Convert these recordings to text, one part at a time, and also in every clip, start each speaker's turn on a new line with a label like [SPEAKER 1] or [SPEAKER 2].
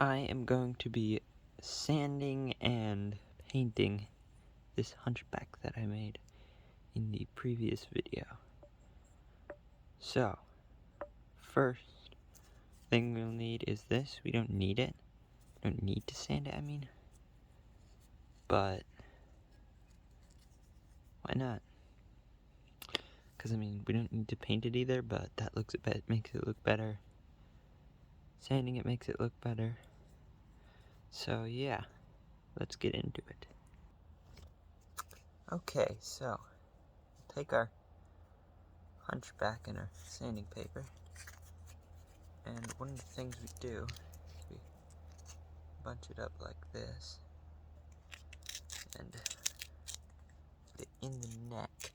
[SPEAKER 1] I am going to be sanding and painting this hunchback that I made in the previous video. So, first thing we'll need is this. We don't need it. We don't need to sand it, I mean. But, why not? Because, I mean, we don't need to paint it either, but that makes it look better. Sanding it makes it look better. So, yeah. Let's get into it. Okay, so take our hunchback and our sanding paper, and one of the things we do is we bunch it up like this and put it in the neck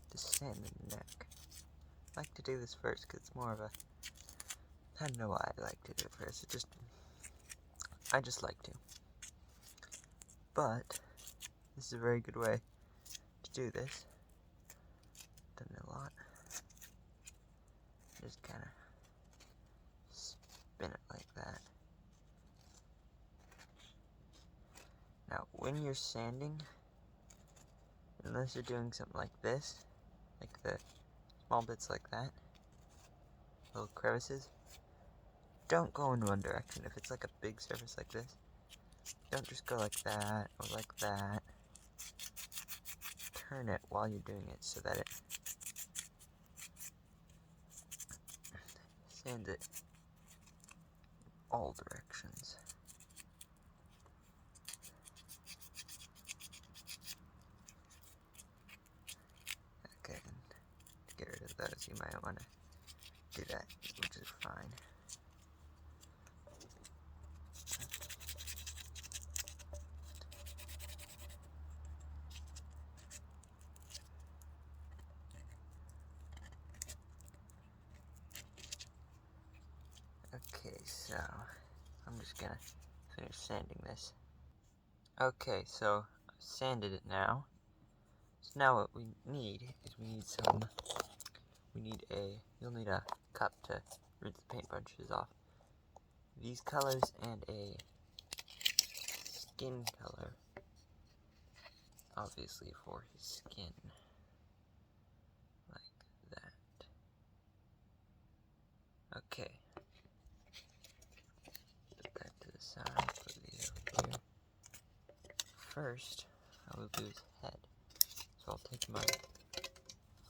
[SPEAKER 1] to sand the neck. I like to do this first because it's more of a, I don't know why I like to do it first, I just like to. But this is a very good way to do this. Done it a lot. Just kind of spin it like that. Now, when you're sanding, unless you're doing something like this, like the small bits like that, little crevices, don't go in one direction. If it's like a big surface like this, don't just go like that or like that. Turn it while you're doing it so that it sands it all directions. Okay, and to get rid of those, you might want to do that, which is fine. Okay, so I'm just gonna finish sanding this. Okay, so I've sanded it now. So now what we need is you'll need a cup to rinse the paint brushes off. These colors and a skin color, obviously for his skin, like that. Okay. Put that to the side, put these over here. First, I will do his head. So I'll take my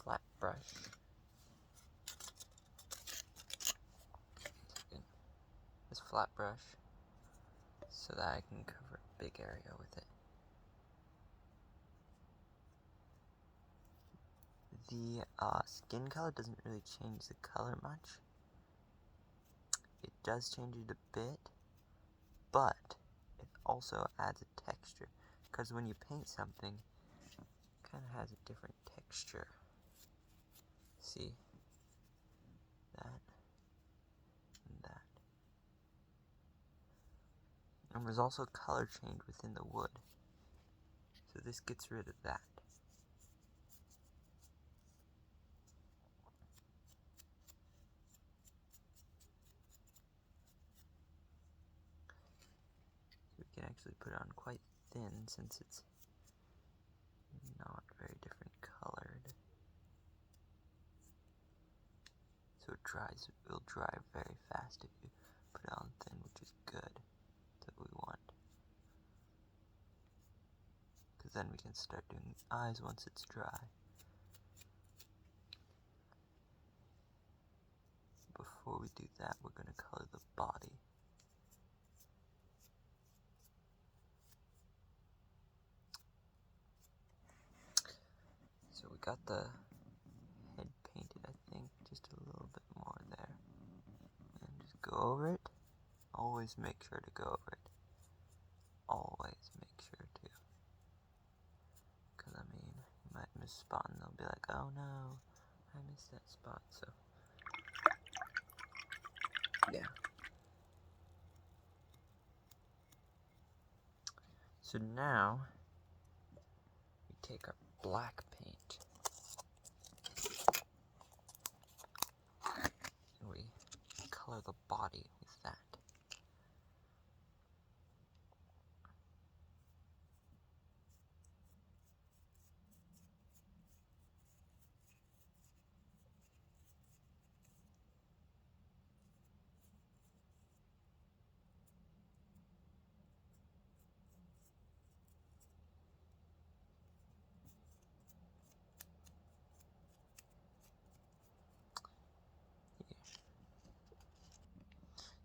[SPEAKER 1] flat brush. This flat brush, so that I can cover a big area with it. The skin color doesn't really change the color much. It does change it a bit, but it also adds a texture. Because when you paint something, it kind of has a different texture. See? That. And that. And there's also color change within the wood. So this gets rid of that. We can actually put it on quite thin since it's not very different colored. So it'll dry very fast if you put it on thin, which is good. That's what we want. Because then we can start doing the eyes once it's dry. Before we do that, we're going to color the body. So we got the head painted, I think, just a little bit more there. And just go over it. Always make sure to go over it. Always make sure to. Because, I mean, you might miss a spot and they'll be like, oh no, I missed that spot, so. Yeah. So now, we take our black paint. And we color the body with that.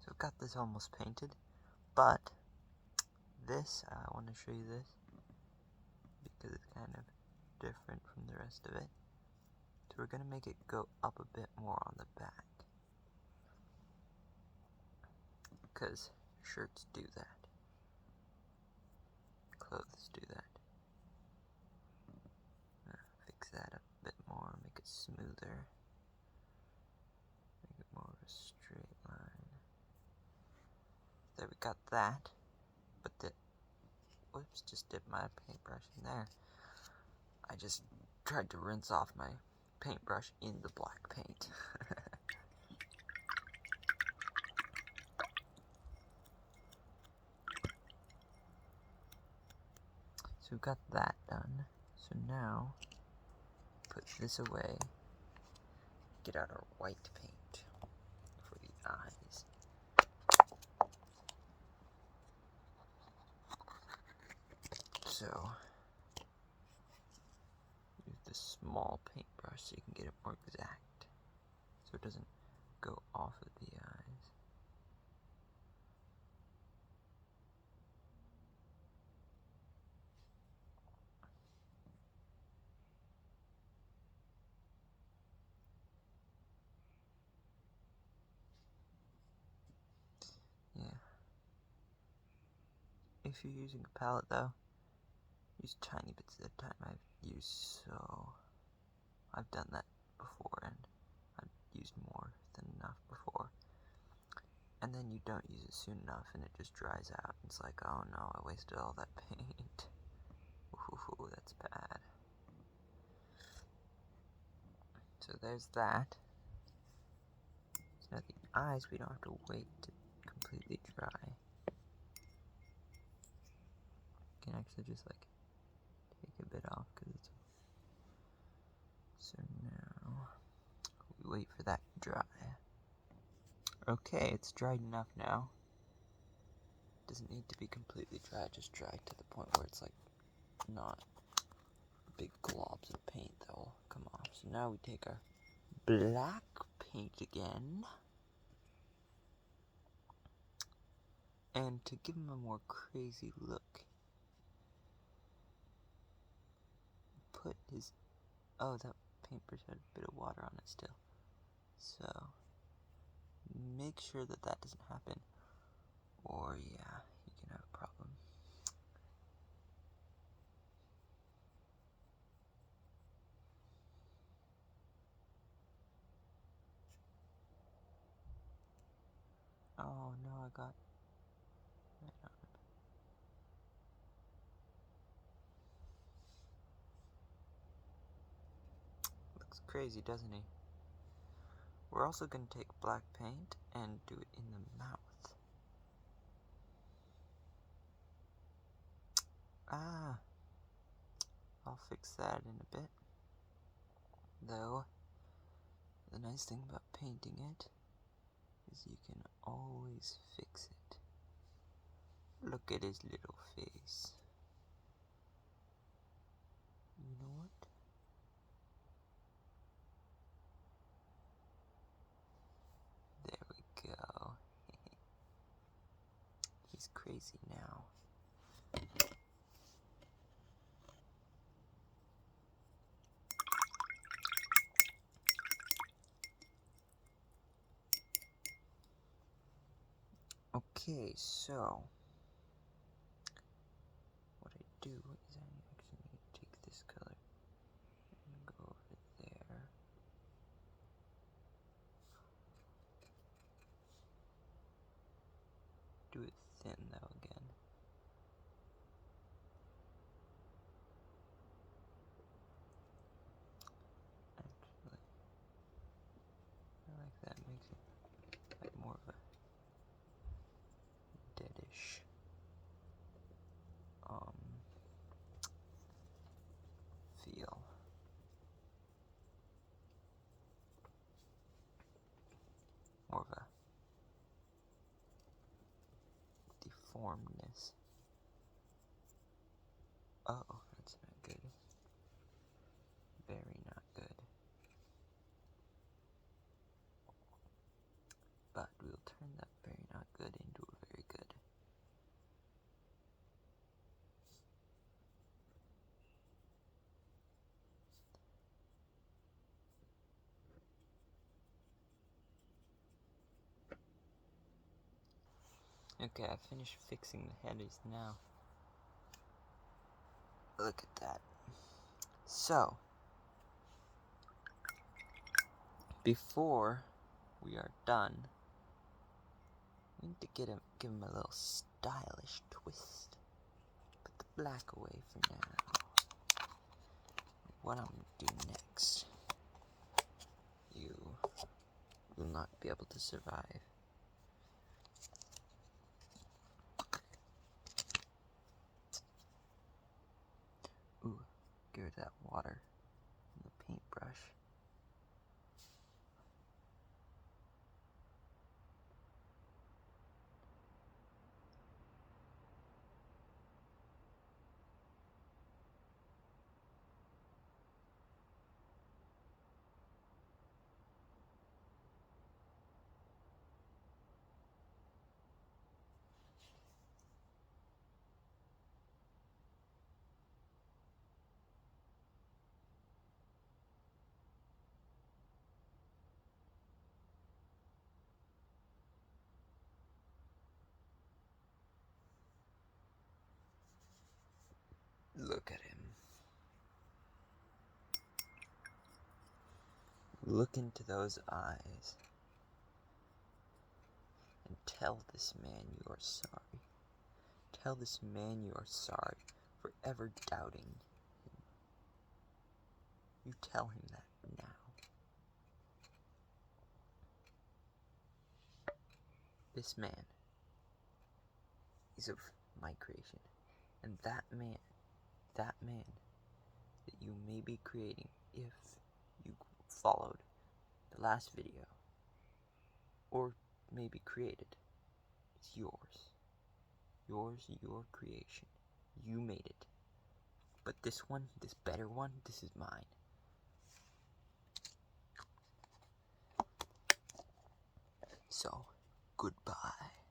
[SPEAKER 1] So I've got this almost painted, but this, I want to show you this, because it's kind of different from the rest of it. So we're going to make it go up a bit more on the back, because shirts do that, clothes do that. Fix that up a bit more, make it smoother, make it more of a straight line. There, we got that, but whoops, just dipped my paintbrush in there. I just tried to rinse off my paintbrush in the black paint. So we've got that done. So now, put this away, get out our white paint for the eyes. So, use the small paintbrush so you can get it more exact, so it doesn't go off of the eyes. Yeah. If you're using a palette though, use tiny bits at a time. I've done that before, and I've used more than enough before. And then you don't use it soon enough and it just dries out. It's like, oh no, I wasted all that paint. Ooh, that's bad. So there's that. So now the eyes, we don't have to wait to completely dry. You can actually just like take a bit off because it's. So now we wait for that to dry. Okay, it's dried enough now. Doesn't need to be completely dry, just dry to the point where it's like not big globs of paint that will come off. So now we take our black paint again, and to give him a more crazy look, put his, oh, that paintbrush had a bit of water on it still, so make sure that that doesn't happen, or yeah, you can have a problem. Oh no, I got right on him. Looks crazy, doesn't he? We're also going to take black paint and do it in the mouth. Ah, I'll fix that in a bit. Though, the nice thing about painting it is you can always fix it. Look at his little face. You know what? There we go. He's crazy now. Okay, so what I do is I actually need to take this color and go over there. Do it thin though again. Actually, I like that. Makes it like more of a deadish feel. More of a deformedness. Oh, that's not good. Very not good. But we'll turn that very not Okay, I finished fixing the headers now. Look at that. So, before we are done, we need to give him a little stylish twist. Put the black away for now. What I'm gonna do next, you will not be able to survive. Ooh, get rid of that water from the paintbrush. Look at him. Look into those eyes and tell this man you are sorry. Tell this man you are sorry for ever doubting him. You tell him that now. This man is of my creation, and that man that you may be creating, if you followed the last video, or maybe created, it's yours. Yours, your creation. You made it. But this one, this better one, this is mine. So, goodbye.